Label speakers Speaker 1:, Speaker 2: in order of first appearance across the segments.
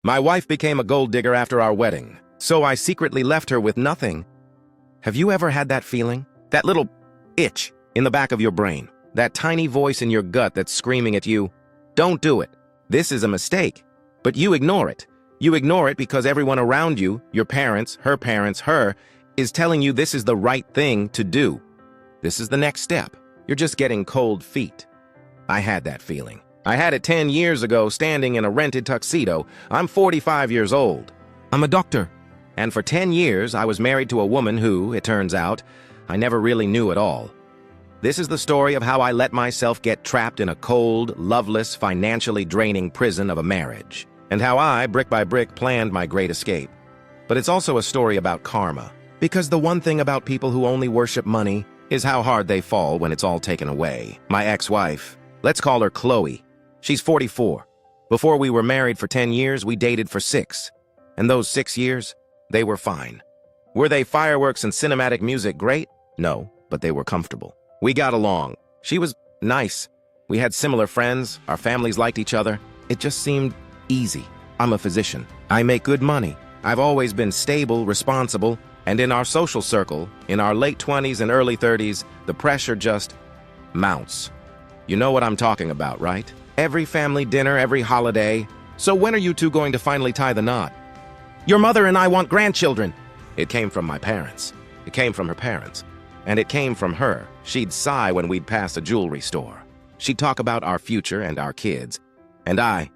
Speaker 1: My wife became a gold digger after our wedding, so I secretly left her with nothing. Have you ever had that feeling? That little itch in the back of your brain? That tiny voice in your gut that's screaming at you, "Don't do it. This is a mistake." But you ignore it. You ignore it because everyone around you, your parents, her, is telling you this is the right thing to do. This is the next step. You're just getting cold feet. I had that feeling. I had it 10 years ago standing in a rented tuxedo. I'm 45 years old. I'm a doctor. And for 10 years, I was married to a woman who, it turns out, I never really knew at all. This is the story of how I let myself get trapped in a cold, loveless, financially draining prison of a marriage, and how I, brick by brick, planned my great escape. But it's also a story about karma, because the one thing about people who only worship money is how hard they fall when it's all taken away. My ex-wife, let's call her Chloe. She's 44. Before we were married for 10 years, we dated for 6. And those 6 years, they were fine. Were they fireworks and cinematic music great? No, but they were comfortable. We got along. She was nice. We had similar friends. Our families liked each other. It just seemed easy. I'm a physician. I make good money. I've always been stable, responsible, and in our social circle, in our late 20s and early 30s, the pressure just mounts. You know what I'm talking about, right? Every family dinner, every holiday. So when are you two going to finally tie the knot? Your mother and I want grandchildren. It came from my parents. It came from her parents. And it came from her. She'd sigh when we'd pass a jewelry store. She'd talk about our future and our kids. And I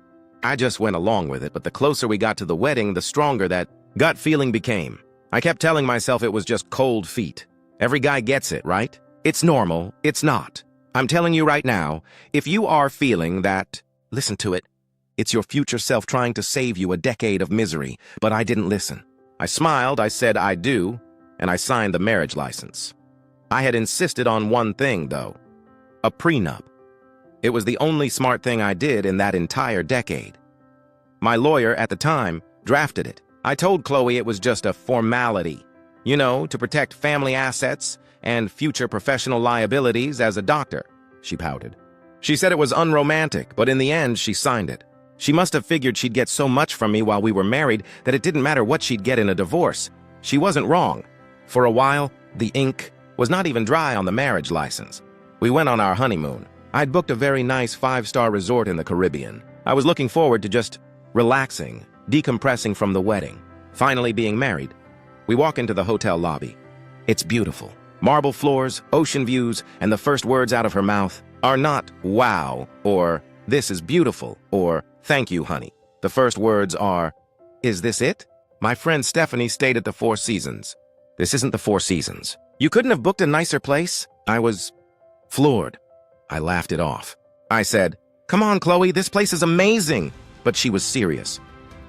Speaker 1: just went along with it, but the closer we got to the wedding, the stronger that gut feeling became. I kept telling myself it was just cold feet. Every guy gets it, right? It's normal. It's not. I'm telling you right now, if you are feeling that, listen to it. It's your future self trying to save you a decade of misery, but I didn't listen. I smiled, I said I do, and I signed the marriage license. I had insisted on one thing, though. A prenup. It was the only smart thing I did in that entire decade. My lawyer at the time drafted it. I told Chloe it was just a formality, you know, to protect family assets and future professional liabilities as a doctor. She pouted. She said it was unromantic, but in the end, she signed it. She must have figured she'd get so much from me while we were married that it didn't matter what she'd get in a divorce. She wasn't wrong. For a while, the ink was not even dry on the marriage license. We went on our honeymoon. I'd booked a very nice 5-star resort in the Caribbean. I was looking forward to just relaxing, decompressing from the wedding, finally being married. We walk into the hotel lobby. It's beautiful. Marble floors, ocean views, and the first words out of her mouth are not "wow" or "this is beautiful" or "thank you, honey." The first words are, "Is this it?" My friend Stephanie stayed at the Four Seasons. This isn't the Four Seasons. You couldn't have booked a nicer place? I was floored. I laughed it off. I said, "Come on, Chloe, this place is amazing." But she was serious,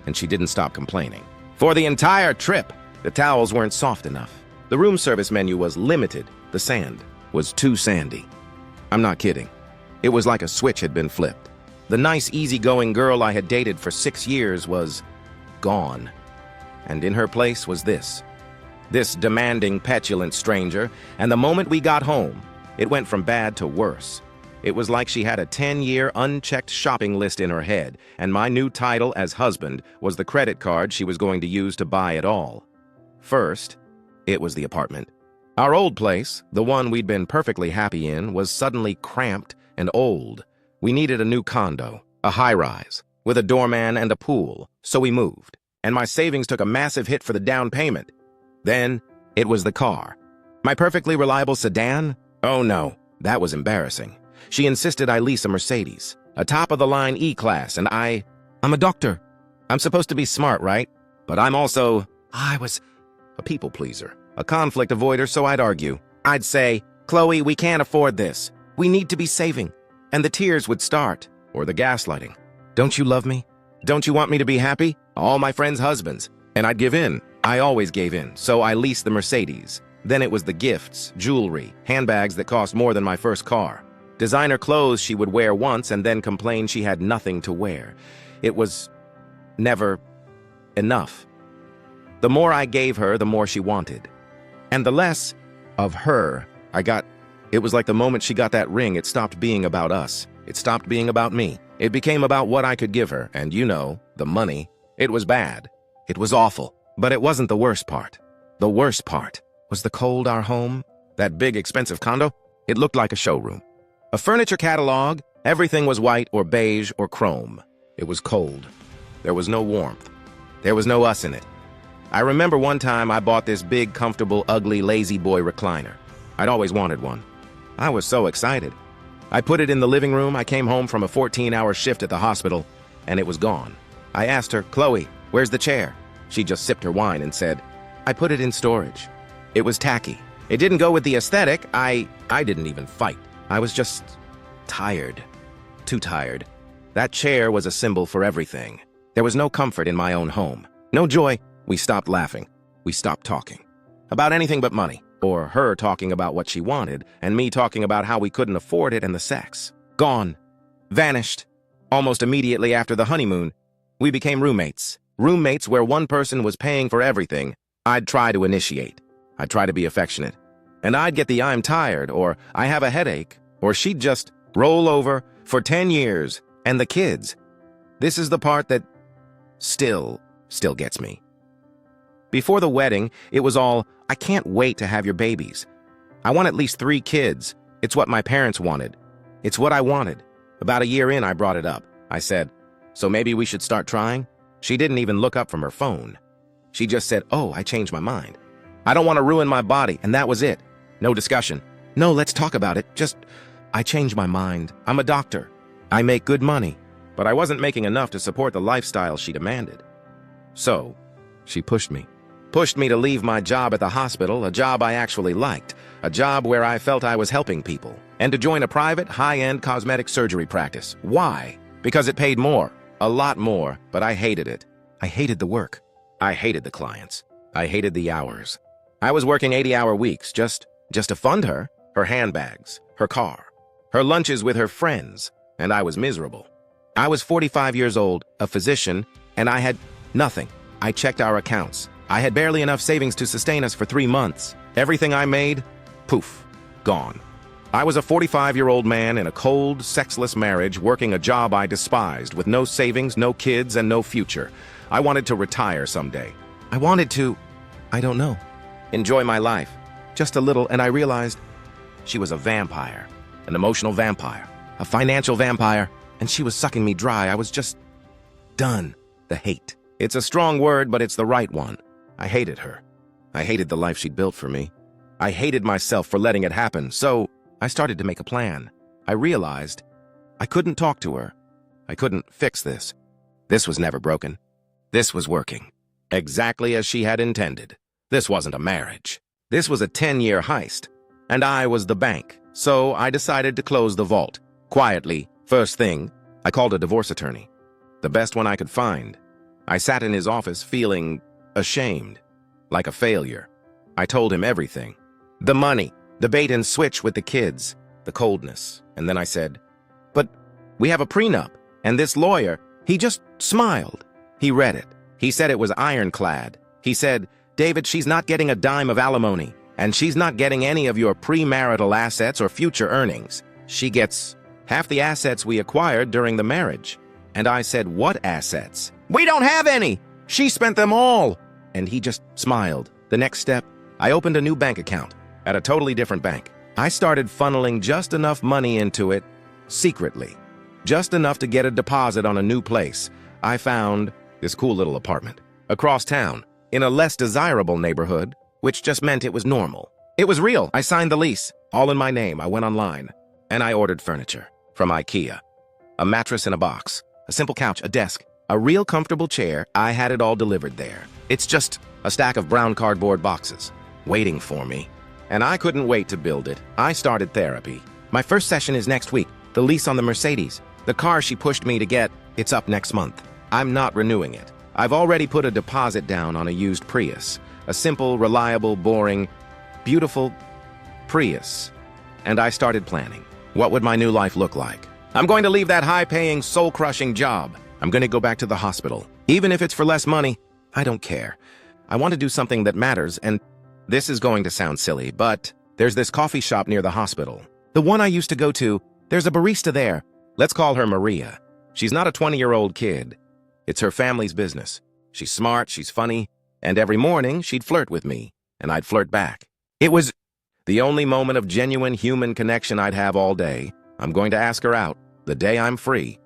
Speaker 1: and she didn't stop complaining. For the entire trip, the towels weren't soft enough. The room service menu was limited. The sand was too sandy. I'm not kidding. It was like a switch had been flipped. The nice, easygoing girl I had dated for 6 years was gone. And in her place was this demanding, petulant stranger, and the moment we got home, it went from bad to worse. It was like she had a 10-year unchecked shopping list in her head, and my new title as husband was the credit card she was going to use to buy it all. First, it was the apartment. Our old place, the one we'd been perfectly happy in, was suddenly cramped and old. We needed a new condo, a high-rise, with a doorman and a pool, so we moved. And my savings took a massive hit for the down payment. Then, it was the car. My perfectly reliable sedan? Oh no, that was embarrassing. She insisted I lease a Mercedes, a top-of-the-line E-Class, and I'm a doctor. I'm supposed to be smart, right? But I was a people-pleaser, a conflict avoider, so I'd argue. I'd say, "Chloe, we can't afford this. We need to be saving." And the tears would start, or the gaslighting. "Don't you love me? Don't you want me to be happy?" All my friends' husbands. And I'd give in. I always gave in, so I leased the Mercedes. Then it was the gifts, jewelry, handbags that cost more than my first car. Designer clothes she would wear once and then complain she had nothing to wear. It was never enough. The more I gave her, the more she wanted. And the less of her I got. It was like the moment she got that ring, it stopped being about us. It stopped being about me. It became about what I could give her, and you know, the money. It was bad. It was awful. But it wasn't the worst part. The worst part was the cold our home, that big expensive condo. It looked like a showroom. A furniture catalog, everything was white or beige or chrome. It was cold. There was no warmth. There was no us in it. I remember one time I bought this big, comfortable, ugly, lazy boy recliner. I'd always wanted one. I was so excited. I put it in the living room. I came home from a 14-hour shift at the hospital, and it was gone. I asked her, "Chloe, where's the chair?" She just sipped her wine and said, "I put it in storage." It was tacky. It didn't go with the aesthetic. I didn't even fight. I was just tired. Too tired. That chair was a symbol for everything. There was no comfort in my own home. No joy. We stopped laughing. We stopped talking. About anything but money. Or her talking about what she wanted, and me talking about how we couldn't afford it and the sex. Gone. Vanished. Almost immediately after the honeymoon, we became roommates. Roommates where one person was paying for everything. I'd try to initiate. I'd try to be affectionate. And I'd get the "I'm tired," or "I have a headache," or she'd just roll over for 10 years. And the kids. This is the part that still gets me. Before the wedding, it was all, "I can't wait to have your babies. I want at least 3 kids. It's what my parents wanted. It's what I wanted." About a year in, I brought it up. I said, "So maybe we should start trying?" She didn't even look up from her phone. She just said, "Oh, I changed my mind. I don't want to ruin my body," and that was it. No discussion. No, let's talk about it. Just, "I changed my mind. I'm a doctor. I make good money." But I wasn't making enough to support the lifestyle she demanded. So, she pushed me. Pushed me to leave my job at the hospital, a job I actually liked, a job where I felt I was helping people, and to join a private, high-end cosmetic surgery practice. Why? Because it paid more, a lot more, but I hated it. I hated the work. I hated the clients. I hated the hours. I was working 80-hour weeks just to fund her handbags, her car, her lunches with her friends, and I was miserable. I was 45 years old, a physician, and I had nothing. I checked our accounts. I had barely enough savings to sustain us for 3 months. Everything I made, poof, gone. I was a 45-year-old man in a cold, sexless marriage, working a job I despised, with no savings, no kids, and no future. I wanted to retire someday. I wanted to, I don't know, enjoy my life. Just a little, and I realized she was a vampire, an emotional vampire, a financial vampire, and she was sucking me dry. I was just done. The hate. It's a strong word, but it's the right one. I hated her. I hated the life she'd built for me. I hated myself for letting it happen, so I started to make a plan. I realized I couldn't talk to her. I couldn't fix this. This was never broken. This was working. Exactly as she had intended. This wasn't a marriage. This was a 10-year heist. And I was the bank. So I decided to close the vault. Quietly, first thing, I called a divorce attorney. The best one I could find. I sat in his office feeling ashamed, like a failure. I told him everything. The money, the bait and switch with the kids, the coldness. And then I said, "But we have a prenup." And this lawyer, he just smiled. He read it. He said it was iron-clad. He said, "David, she's not getting a dime of alimony, and she's not getting any of your premarital assets or future earnings. She gets half the assets we acquired during the marriage." And I said, "What assets?" "We don't have any. She spent them all." And he just smiled. The next step, I opened a new bank account at a totally different bank. I started funneling just enough money into it, secretly. Just enough to get a deposit on a new place. I found this cool little apartment across town in a less desirable neighborhood, which just meant it was normal. It was real. I signed the lease, all in my name. I went online, and I ordered furniture from IKEA. A mattress in a box, a simple couch, a desk, a real comfortable chair. I had it all delivered there. It's just a stack of brown cardboard boxes waiting for me. And I couldn't wait to build it. I started therapy. My first session is next week. The lease on the Mercedes, the car she pushed me to get, it's up next month. I'm not renewing it. I've already put a deposit down on a used Prius. A simple, reliable, boring, beautiful Prius. And I started planning. What would my new life look like? I'm going to leave that high-paying, soul-crushing job. I'm going to go back to the hospital. Even if it's for less money, I don't care. I want to do something that matters, and this is going to sound silly, but there's this coffee shop near the hospital. The one I used to go to, there's a barista there. Let's call her Maria. She's not a 20-year-old kid. It's her family's business. She's smart, she's funny, and every morning she'd flirt with me, and I'd flirt back. It was the only moment of genuine human connection I'd have all day. I'm going to ask her out the day I'm free.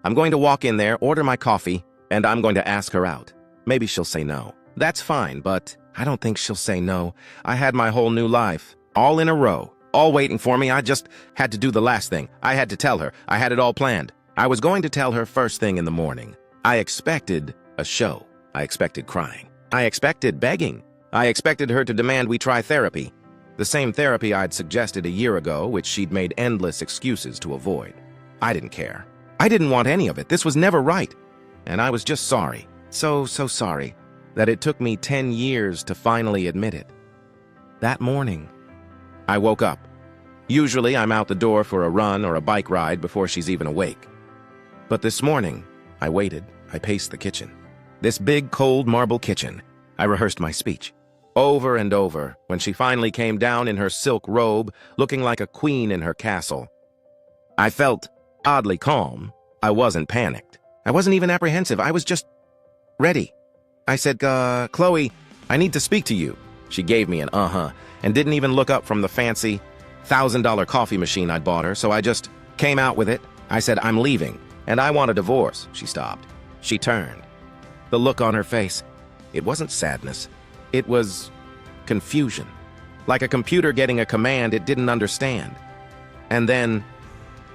Speaker 1: I'm going to walk in there, order my coffee, and I'm going to ask her out. Maybe she'll say no. That's fine, but I don't think she'll say no. I had my whole new life, all in a row, all waiting for me. I just had to do the last thing. I had to tell her. I had it all planned. I was going to tell her first thing in the morning. I expected a show. I expected crying. I expected begging. I expected her to demand we try therapy. The same therapy I'd suggested a year ago, which she'd made endless excuses to avoid. I didn't care. I didn't want any of it. This was never right. And I was just sorry. So sorry that it took me 10 years to finally admit it. That morning, I woke up. Usually, I'm out the door for a run or a bike ride before she's even awake. But this morning, I waited. I paced the kitchen. This big, cold marble kitchen. I rehearsed my speech. Over and over, when she finally came down in her silk robe, looking like a queen in her castle. I felt oddly calm. I wasn't panicked. I wasn't even apprehensive. I was just ready. I said, Chloe, I need to speak to you. She gave me an and didn't even look up from the fancy $1,000 coffee machine I'd bought her, so I just came out with it. I said, I'm leaving, and I want a divorce. She stopped. She turned. The look on her face, it wasn't sadness. It was confusion. Like a computer getting a command it didn't understand. And then,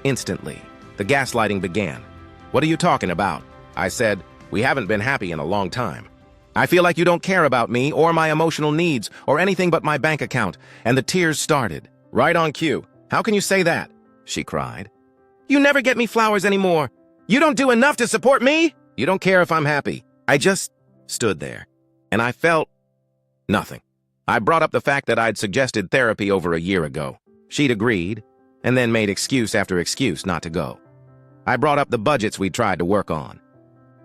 Speaker 1: instantly, the gaslighting began. What are you talking about? I said, we haven't been happy in a long time. I feel like you don't care about me or my emotional needs or anything but my bank account. And the tears started. Right on cue. How can you say that? She cried. You never get me flowers anymore. You don't do enough to support me? You don't care if I'm happy. I just stood there, and I felt nothing. I brought up the fact that I'd suggested therapy over a year ago. She'd agreed, and then made excuse after excuse not to go. I brought up the budgets we'd tried to work on,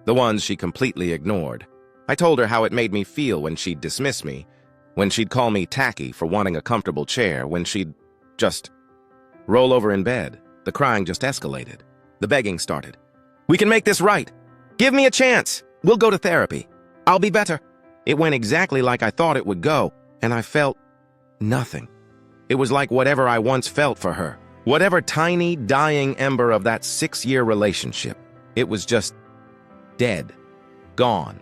Speaker 1: the ones she completely ignored. I told her how it made me feel when she'd dismiss me, when she'd call me tacky for wanting a comfortable chair, when she'd just roll over in bed. The crying just escalated. The begging started. We can make this right. Give me a chance. We'll go to therapy. I'll be better. It went exactly like I thought it would go, and I felt nothing. It was like whatever I once felt for her, whatever tiny, dying ember of that 6-year relationship. It was just dead, gone.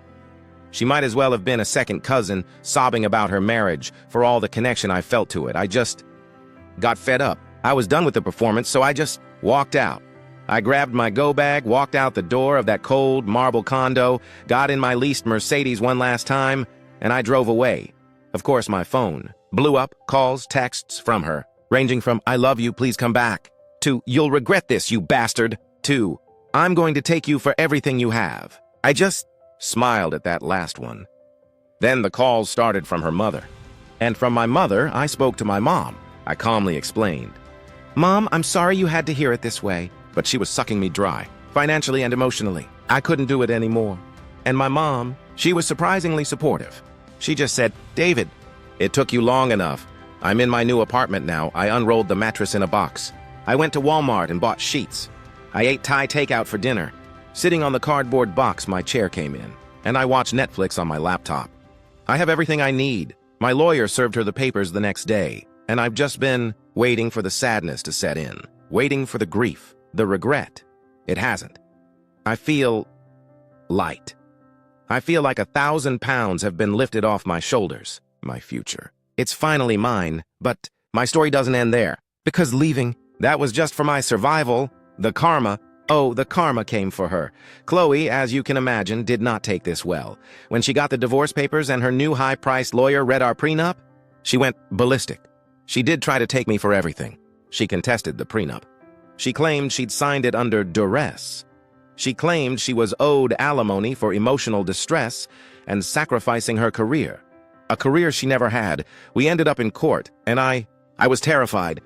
Speaker 1: She might as well have been a second cousin sobbing about her marriage for all the connection I felt to it. I just got fed up. I was done with the performance, so I just walked out. I grabbed my go bag, walked out the door of that cold marble condo, got in my leased Mercedes one last time, and I drove away. Of course, my phone blew up, calls, texts from her, ranging from, I love you, please come back, to, you'll regret this, you bastard, to, I'm going to take you for everything you have. I just smiled at that last one. Then the calls started from her mother. And from my mother, I spoke to my mom. I calmly explained. Mom, I'm sorry you had to hear it this way. But she was sucking me dry, financially and emotionally. I couldn't do it anymore. And my mom, she was surprisingly supportive. She just said, David, it took you long enough. I'm in my new apartment now. I unrolled the mattress in a box. I went to Walmart and bought sheets. I ate Thai takeout for dinner. Sitting on the cardboard box, my chair came in, and I watched Netflix on my laptop. I have everything I need. My lawyer served her the papers the next day, and I've just been waiting for the sadness to set in, waiting for the grief. The regret. It hasn't. I feel light. I feel like 1,000 pounds have been lifted off my shoulders. My future. It's finally mine, but my story doesn't end there. Because leaving, that was just for my survival. The karma came for her. Chloe, as you can imagine, did not take this well. When she got the divorce papers and her new high-priced lawyer read our prenup, she went ballistic. She did try to take me for everything. She contested the prenup. She claimed she'd signed it under duress. She claimed she was owed alimony for emotional distress and sacrificing her career. A career she never had. We ended up in court, and I was terrified.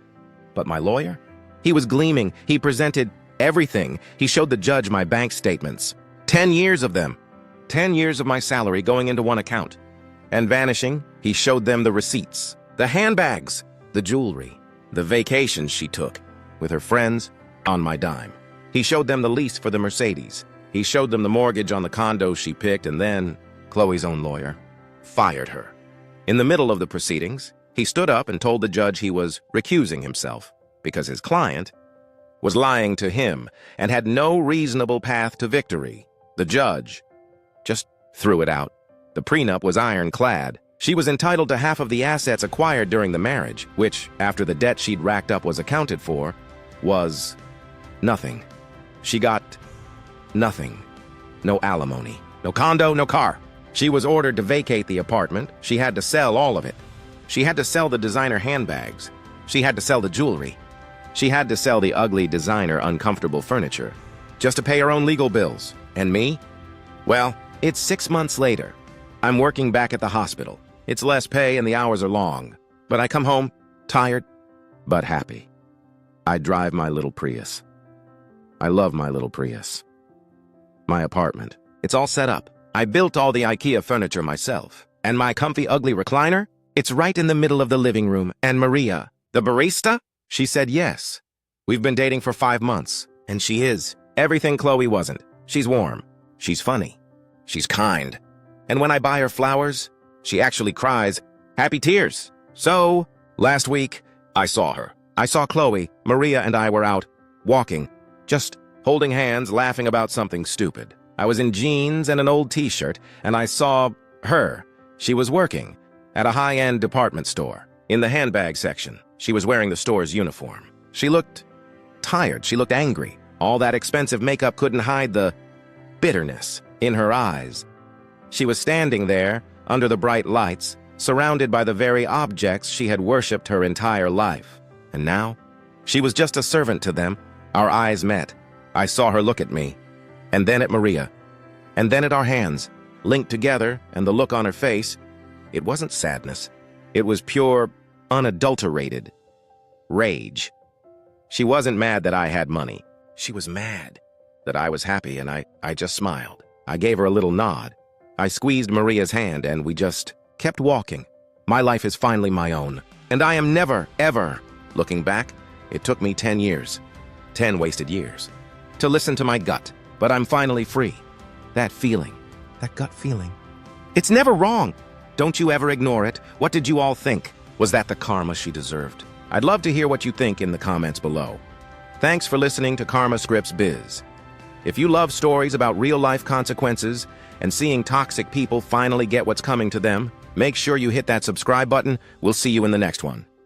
Speaker 1: But my lawyer? He was gleaming. He presented everything. He showed the judge my bank statements. 10 years of them. 10 years of my salary going into one account. And vanishing, he showed them the receipts. The handbags. The jewelry. The vacations she took. With her friends, on my dime. He showed them the lease for the Mercedes. He showed them the mortgage on the condo she picked, and then Chloe's own lawyer fired her. In the middle of the proceedings, he stood up and told the judge he was recusing himself because his client was lying to him and had no reasonable path to victory. The judge just threw it out. The prenup was ironclad. She was entitled to half of the assets acquired during the marriage, which, after the debt she'd racked up was accounted for, was nothing. She got nothing. No alimony, no condo, no car. She was ordered to vacate the apartment. She had to sell all of it. She had to sell the designer handbags. She had to sell the jewelry. She had to sell the ugly designer uncomfortable furniture just to pay her own legal bills. And me? Well, it's 6 months later. I'm working back at the hospital. It's less pay and the hours are long. But I come home tired, but happy. I drive my little Prius. I love my little Prius. My apartment. It's all set up. I built all the IKEA furniture myself. And my comfy ugly recliner? It's right in the middle of the living room. And Maria, the barista? She said yes. We've been dating for 5 months. And she is everything Chloe wasn't. She's warm. She's funny. She's kind. And when I buy her flowers, she actually cries happy tears. So, last week, I saw her. I saw Chloe. Maria and I were out, walking, just holding hands, laughing about something stupid. I was in jeans and an old t-shirt, and I saw her. She was working at a high-end department store. In the handbag section, she was wearing the store's uniform. She looked tired. She looked angry. All that expensive makeup couldn't hide the bitterness in her eyes. She was standing there, under the bright lights, surrounded by the very objects she had worshipped her entire life. And now, she was just a servant to them. Our eyes met. I saw her look at me, and then at Maria, and then at our hands, linked together, and the look on her face. It wasn't sadness. It was pure, unadulterated rage. She wasn't mad that I had money. She was mad that I was happy, and I just smiled. I gave her a little nod. I squeezed Maria's hand, and we just kept walking. My life is finally my own, and I am never, ever. Looking back, it took me 10 years, 10 wasted years, to listen to my gut, but I'm finally free. That feeling, that gut feeling. It's never wrong. Don't you ever ignore it. What did you all think? Was that the karma she deserved? I'd love to hear what you think in the comments below. Thanks for listening to Karma Scripts Biz. If you love stories about real-life consequences and seeing toxic people finally get what's coming to them, make sure you hit that subscribe button. We'll see you in the next one.